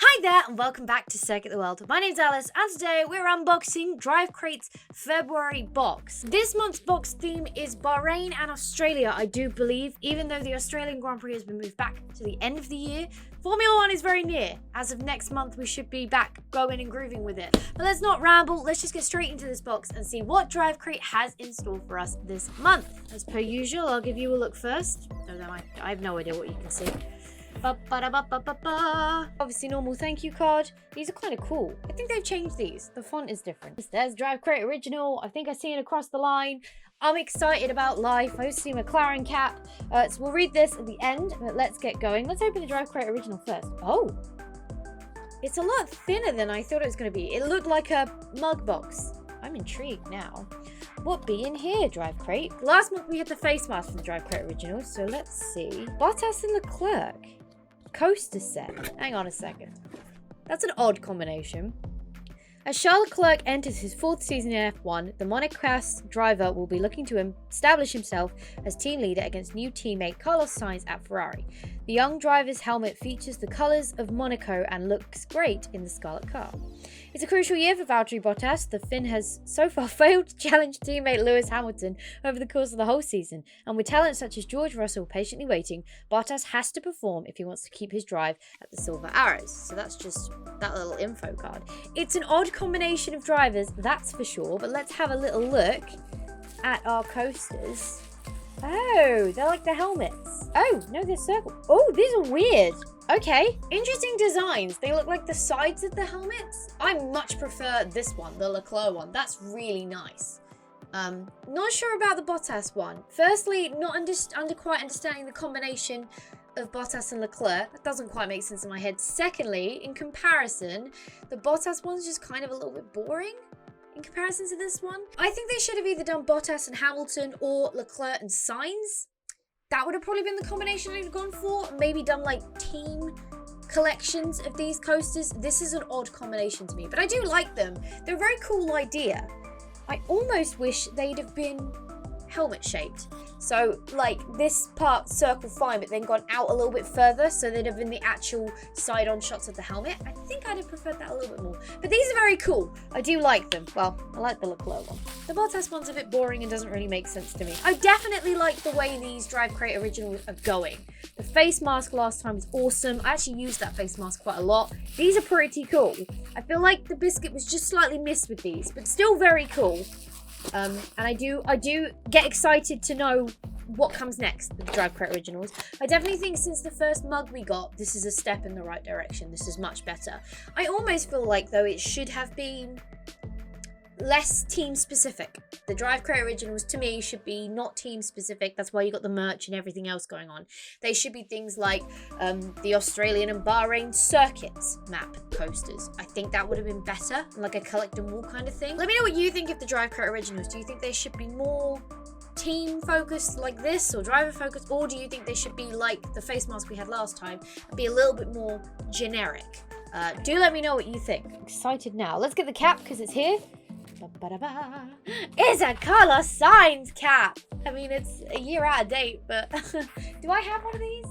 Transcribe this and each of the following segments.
Hi there and welcome back to Circuit the World. My name's Alice and today we're unboxing Drivecrate's February box. This month's box theme is Bahrain and Australia, I do believe, even though the Australian Grand Prix has been moved back to the end of the year. Formula 1 is very near. As of next month, we should be back going and grooving with it. But let's not ramble, let's just get straight into this box and see what Drivecrate has in store for us this month. As per usual, I'll give you a look first. Although I have no idea what you can see. Obviously normal thank you card. These are kind of cool. I think they've changed these. The font is different. There's Drivecrate Original. I think I see it across the line. I'm excited about life. I also see McLaren cap. So we'll read this at the end, but let's get going. Let's open the Drivecrate Original first. Oh, it's a lot thinner than I thought it was going to be. It looked like a mug box. I'm intrigued now. What be in here, Drivecrate? Last month we had the face mask from the Drivecrate Original, so let's see. Bottas and Leclerc. Coaster set. Hang on a second. That's an odd combination. As Charles Leclerc enters his fourth season in F1, the Monegasque driver will be looking to establish himself as team leader against new teammate Carlos Sainz at Ferrari. The young driver's helmet features the colours of Monaco and looks great in the Scarlet car. It's a crucial year for Valtteri Bottas. The Finn has so far failed to challenge teammate Lewis Hamilton over the course of the whole season, and with talent such as George Russell patiently waiting, Bottas has to perform if he wants to keep his drive at the Silver Arrows. So that's just that little info card. It's an odd combination of drivers, that's for sure, but let's have a little look at our coasters. Oh, they're like the helmets. Oh, no, they're circle. Oh, these are weird. Okay, interesting designs. They look like the sides of the helmets. I much prefer this one, the Leclerc one. That's really nice. Not sure about the Bottas one. Firstly, not quite understanding the combination of Bottas and Leclerc. That doesn't quite make sense in my head. Secondly, in comparison, the Bottas one's just kind of a little bit boring in comparison to this one. I think they should have either done Bottas and Hamilton or Leclerc and Sainz. That would have probably been the combination I'd have gone for. Maybe done like team collections of these coasters. This is an odd combination to me, but I do like them. They're a very cool idea. I almost wish they'd have been helmet shaped. So like this part circle fine, but then gone out a little bit further, so they'd have been the actual side on shots of the helmet. I think I'd have preferred that a little bit more, but these are very cool. I do like them. Well, I like the Leclerc one. The Bottas one's a bit boring and doesn't really make sense to me. I definitely like the way these Drivecrate Originals are going. The face mask last time was awesome. I actually used that face mask quite a lot. These are pretty cool. I feel like the biscuit was just slightly missed with these, but still very cool. And I do get excited to know what comes next with the Drivecrate Originals. I definitely think since the first mug we got, this is a step in the right direction. This is much better. I almost feel like, though, it should have been less team specific. The Drivecrate Originals, to me, should be not team specific. That's why you got the merch and everything else going on. They should be things like the Australian and Bahrain circuits map coasters. I think that would have been better, like a collect them all kind of thing. Let me know what you think of the Drivecrate Originals. Do you think they should be more team focused like this, or driver focused, or do you think they should be like the face mask we had last time and be a little bit more generic? Do let me know what you think. I'm excited now. Let's get the cap because it's here. It's a Carlos Sainz cap. I mean, it's a year out of date, but do I have one of these?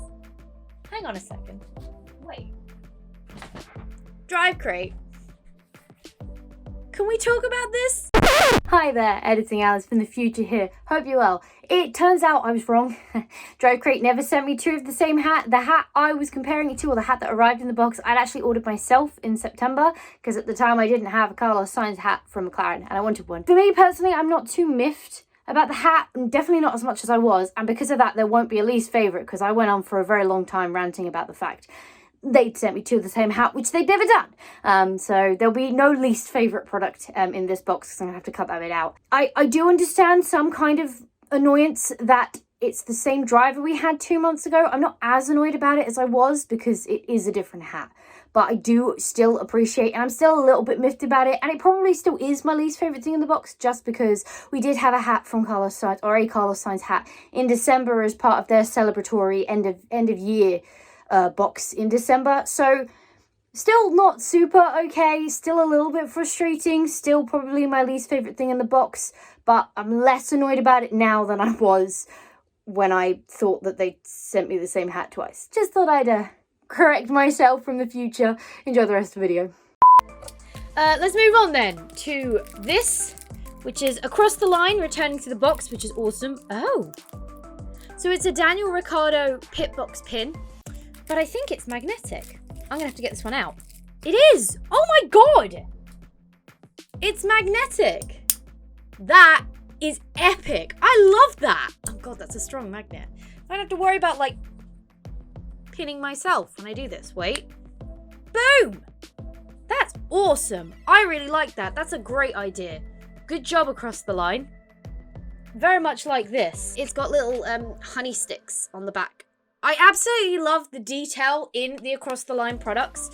Hang on a second. Wait. Drivecrate. Can we talk about this? Hi there, Editing Alice from the future here. Hope you're well. It turns out I was wrong. Drivecrate never sent me two of the same hat. The hat I was comparing it to, or the hat that arrived in the box, I'd actually ordered myself in September, because at the time I didn't have a Carlos Sainz hat from McLaren, and I wanted one. For me personally, I'm not too miffed about the hat, and definitely not as much as I was, and because of that, there won't be a least favourite, because I went on for a very long time ranting about the fact they'd sent me two of the same hat, which they'd never done. So there'll be no least favourite product in this box, because I'm going to have to cut that bit out. I do understand some kind of annoyance that it's the same driver we had 2 months ago. I'm not as annoyed about it as I was, because it is a different hat. But I do still appreciate, and I'm still a little bit miffed about it, and it probably still is my least favourite thing in the box, just because we did have a hat from Carlos Sainz, or a Carlos Sainz hat, in December as part of their celebratory end of year box in December. So still not super okay, still a little bit frustrating, still probably my least favourite thing in the box, but I'm less annoyed about it now than I was when I thought that they sent me the same hat twice. Just thought I'd correct myself from the future. Enjoy the rest of the video. Let's move on then to this, which is Across the Line, returning to the box, which is awesome. Oh, so it's a Daniel Ricciardo pit box pin, but I think it's magnetic. I'm gonna have to get this one out. It is! Oh my god! It's magnetic. That is epic. I love that. Oh god, that's a strong magnet. I don't have to worry about, like, pinning myself when I do this. Wait. Boom! That's awesome. I really like that. That's a great idea. Good job, Across the Line. Very much like this. It's got little honey sticks on the back. I absolutely love the detail in the Across the Line products.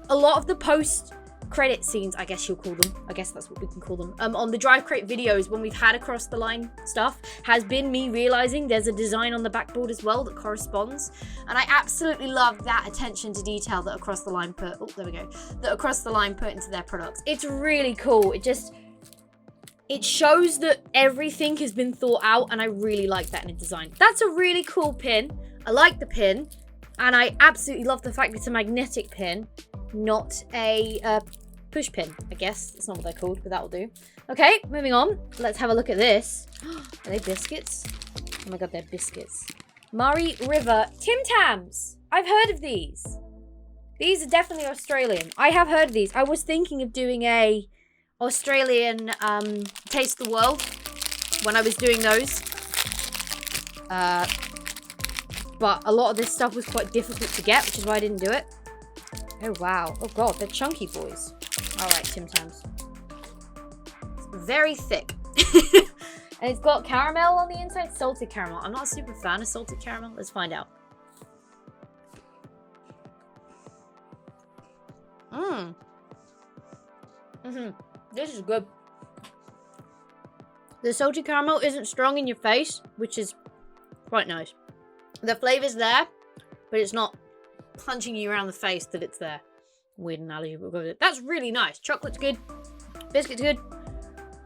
A lot of the post-credit scenes, I guess you'll call them. I guess that's what we can call them. On the Drivecrate videos, when we've had Across the Line stuff, has been me realizing there's a design on the backboard as well that corresponds. And I absolutely love that attention to detail that Across the Line put. Oh, there we go. That Across the Line put into their products. It's really cool. It shows that everything has been thought out, and I really like that in a design. That's a really cool pin. I like the pin, and I absolutely love the fact it's a magnetic pin, not a push pin, I guess. That's not what they're called, but that'll do. Okay, moving on. Let's have a look at this. Are they biscuits? Oh my god, they're biscuits. Murray River Tim Tams. I've heard of these. These are definitely Australian. I have heard of these. I was thinking of doing a Australian Taste the World when I was doing those. But a lot of this stuff was quite difficult to get, which is why I didn't do it. Oh, wow. Oh, God. They're chunky boys. All right, Tim Tams. It's very thick. And it's got caramel on the inside. Salted caramel. I'm not a super fan of salted caramel. Let's find out. This is good. The salted caramel isn't strong in your face, which is quite nice. The flavor's there, but it's not punching you around the face that it's there. Weird analogy, but we'll go with it. That's really nice. Chocolate's good. Biscuit's good.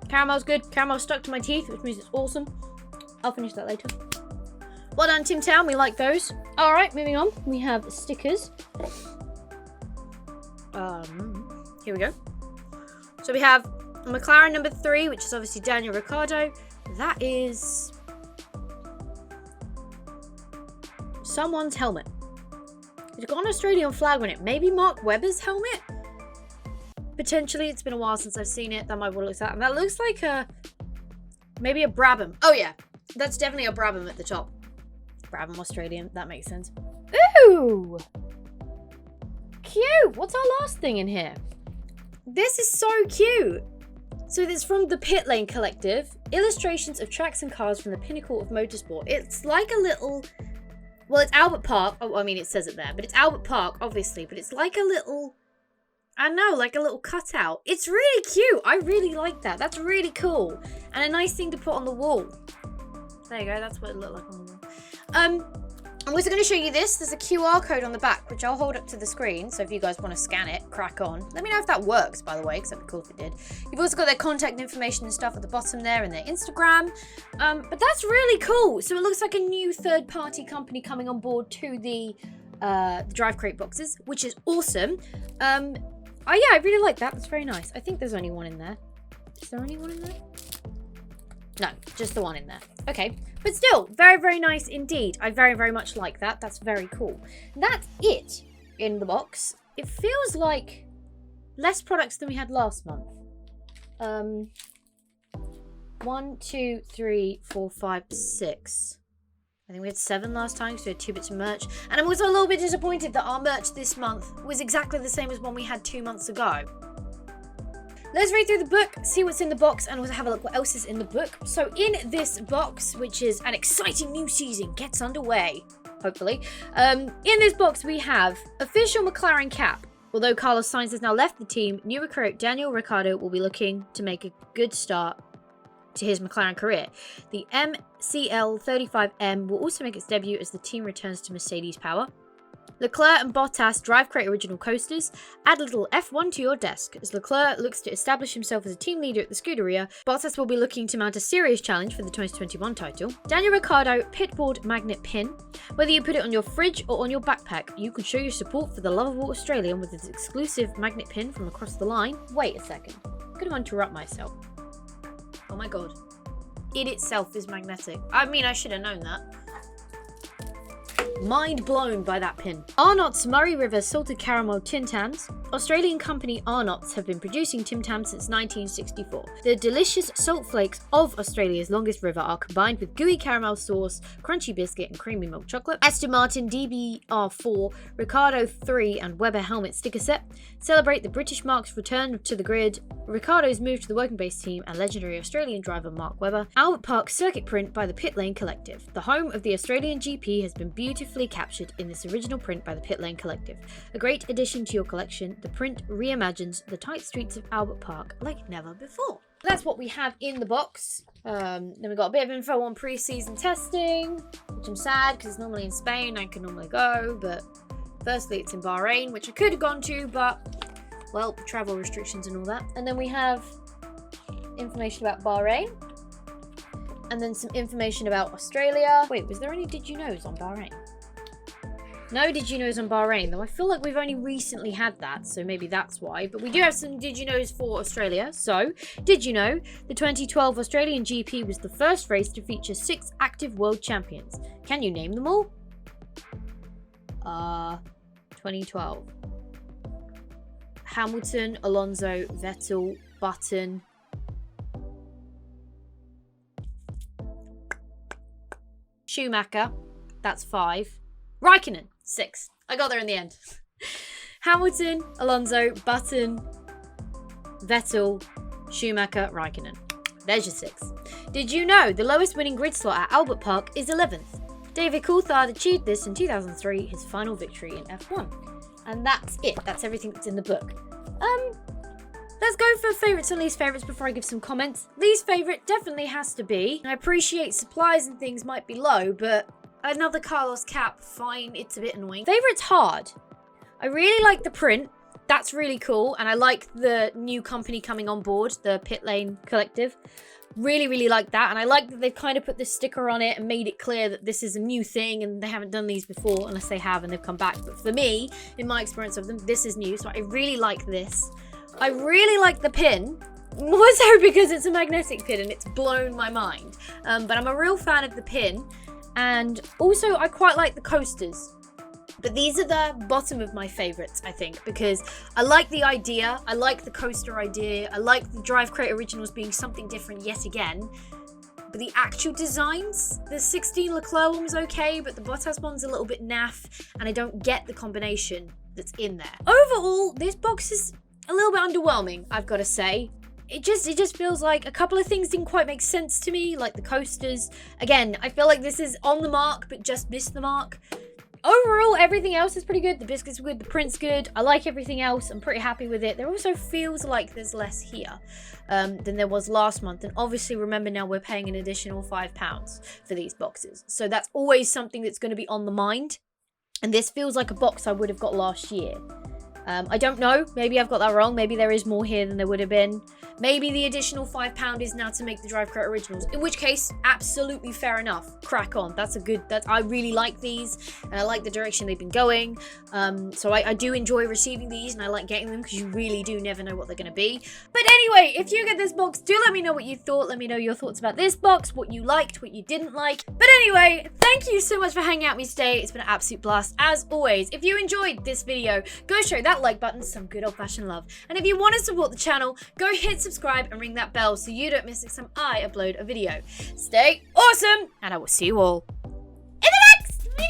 Caramel's good. Caramel's stuck to my teeth, which means it's awesome. I'll finish that later. Well done, Tim Tam. We like those. All right, moving on. We have stickers. Here we go. So we have McLaren number 3, which is obviously Daniel Ricciardo. That is someone's helmet. It's got an Australian flag on it. Maybe Mark Webber's helmet? Potentially. It's been a while since I've seen it. That might be what it looks like. And that looks like maybe a Brabham. Oh yeah, that's definitely a Brabham at the top. Brabham Australian. That makes sense. Ooh! Cute! What's our last thing in here? This is so cute! So this is from the Pit Lane Collective. Illustrations of tracks and cars from the pinnacle of motorsport. It's like a little... Well, it's Albert Park. Oh, I mean, it says it there. But it's Albert Park, obviously. But it's like a little... I don't know, like a little cutout. It's really cute. I really like that. That's really cool. And a nice thing to put on the wall. There you go. That's what it looked like on the wall. I'm also going to show you this. There's a QR code on the back, which I'll hold up to the screen. So if you guys want to scan it, crack on. Let me know if that works, by the way, because that'd be cool if it did. You've also got their contact information and stuff at the bottom there and their Instagram. But that's really cool. So it looks like a new third-party company coming on board to the Drivecrate boxes, which is awesome. Oh, yeah, I really like that. That's very nice. I think there's only one in there. Is there only one in there? No, just the one in there. Okay. But still, very, very nice indeed. I very, very much like that. That's very cool. That's it in the box. It feels like less products than we had last month. 1, 2, 3, 4, 5, 6. I think we had 7 last time, so we had 2 bits of merch. And I'm also a little bit disappointed that our merch this month was exactly the same as one we had 2 months ago. Let's read through the book, see what's in the box, and also have a look what else is in the book. So in this box, which is an exciting new season, gets underway, hopefully. In this box, we have official McLaren cap. Although Carlos Sainz has now left the team, new recruit Daniel Ricciardo will be looking to make a good start to his McLaren career. The MCL35M will also make its debut as the team returns to Mercedes power. Leclerc and Bottas Drivecrate original coasters. Add a little F1 to your desk. As Leclerc looks to establish himself as a team leader at the Scuderia, Bottas will be looking to mount a serious challenge for the 2021 title. Daniel Ricciardo pitboard magnet pin. Whether you put it on your fridge or on your backpack, you can show your support for the lovable Australian with this exclusive magnet pin from across the line. Wait a second. I'm gonna interrupt myself. Oh my god. It itself is magnetic. I mean, I should have known that. Mind blown by that pin. Arnott's Murray River Salted Caramel Tim Tams. Australian company Arnott's have been producing Tim Tams since 1964. The delicious salt flakes of Australia's longest river are combined with gooey caramel sauce, crunchy biscuit and creamy milk chocolate. Aston Martin DBR4, Ricardo 3 and Weber helmet sticker set. Celebrate the British Mark's return to the grid, Ricardo's move to the working base team and legendary Australian driver Mark Webber. Albert Park circuit print by the Pit Lane Collective. The home of the Australian GP has been beautifully captured in this original print by the Pit Lane Collective. A great addition to your collection, the print reimagines the tight streets of Albert Park like never before. That's what we have in the box. Then we got a bit of info on pre-season testing, which I'm sad because it's normally in Spain. I can normally go, but firstly it's in Bahrain, which I could have gone to, but well, travel restrictions and all that. And then we have information about Bahrain, and then some information about Australia. Wait, was there any Did You Knows on Bahrain? No Did You Knows on Bahrain, though I feel like we've only recently had that, so maybe that's why. But we do have some Did You Knows for Australia. So, did you know the 2012 Australian GP was the first race to feature 6 active world champions? Can you name them all? 2012. Hamilton, Alonso, Vettel, Button. Schumacher, that's 5. Raikkonen, 6. I got there in the end. Hamilton, Alonso, Button, Vettel, Schumacher, Raikkonen. There's your 6. Did you know the lowest winning grid slot at Albert Park is 11th? David Coulthard achieved this in 2003, his final victory in F1. And that's it. That's everything that's in the book. Let's go for favourites and least favourites before I give some comments. Least favourite definitely has to be. I appreciate supplies and things might be low, but another Carlos cap, fine, it's a bit annoying. Favourite's hard. I really like the print. That's really cool. And I like the new company coming on board, the Pit Lane Collective. Really, really like that. And I like that they've kind of put this sticker on it and made it clear that this is a new thing and they haven't done these before, unless they have and they've come back. But for me, in my experience of them, this is new. So I really like this. I really like the pin, more so because it's a magnetic pin and it's blown my mind. But I'm a real fan of the pin. And also I quite like the coasters. But these are the bottom of my favourites, I think, because I like the idea, I like the coaster idea, I like the Drivecrate originals being something different yet again. But the actual designs, the 16 Leclerc one was okay, but the Bottas one's a little bit naff, and I don't get the combination that's in there. Overall, this box is a little bit underwhelming, I've got to say. It just feels like a couple of things didn't quite make sense to me, like the coasters. Again, I feel like this is on the mark, but just missed the mark. Overall, everything else is pretty good. The biscuits are good, the print's good. I like everything else. I'm pretty happy with it. There also feels like there's less here than there was last month. And obviously, remember now we're paying an additional £5 for these boxes. So that's always something that's going to be on the mind. And this feels like a box I would have got last year. I don't know. Maybe I've got that wrong. Maybe there is more here than there would have been. Maybe the additional £5 is now to make the Drivecrate originals. In which case, absolutely fair enough. Crack on. I really like these, and I like the direction they've been going. So I do enjoy receiving these, and I like getting them because you really do never know what they're going to be. But anyway, if you get this box, do let me know what you thought. Let me know your thoughts about this box, what you liked, what you didn't like. But anyway, thank you so much for hanging out with me today. It's been an absolute blast. As always, if you enjoyed this video, go show that like button some good old-fashioned love. And if you want to support the channel, go hit subscribe and ring that bell so you don't miss next time I upload a video. Stay awesome, and I will see you all in the next video!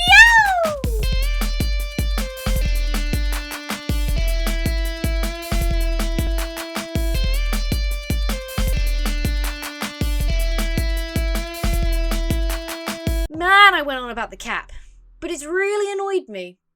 Man, I went on about the cap, but it's really annoyed me.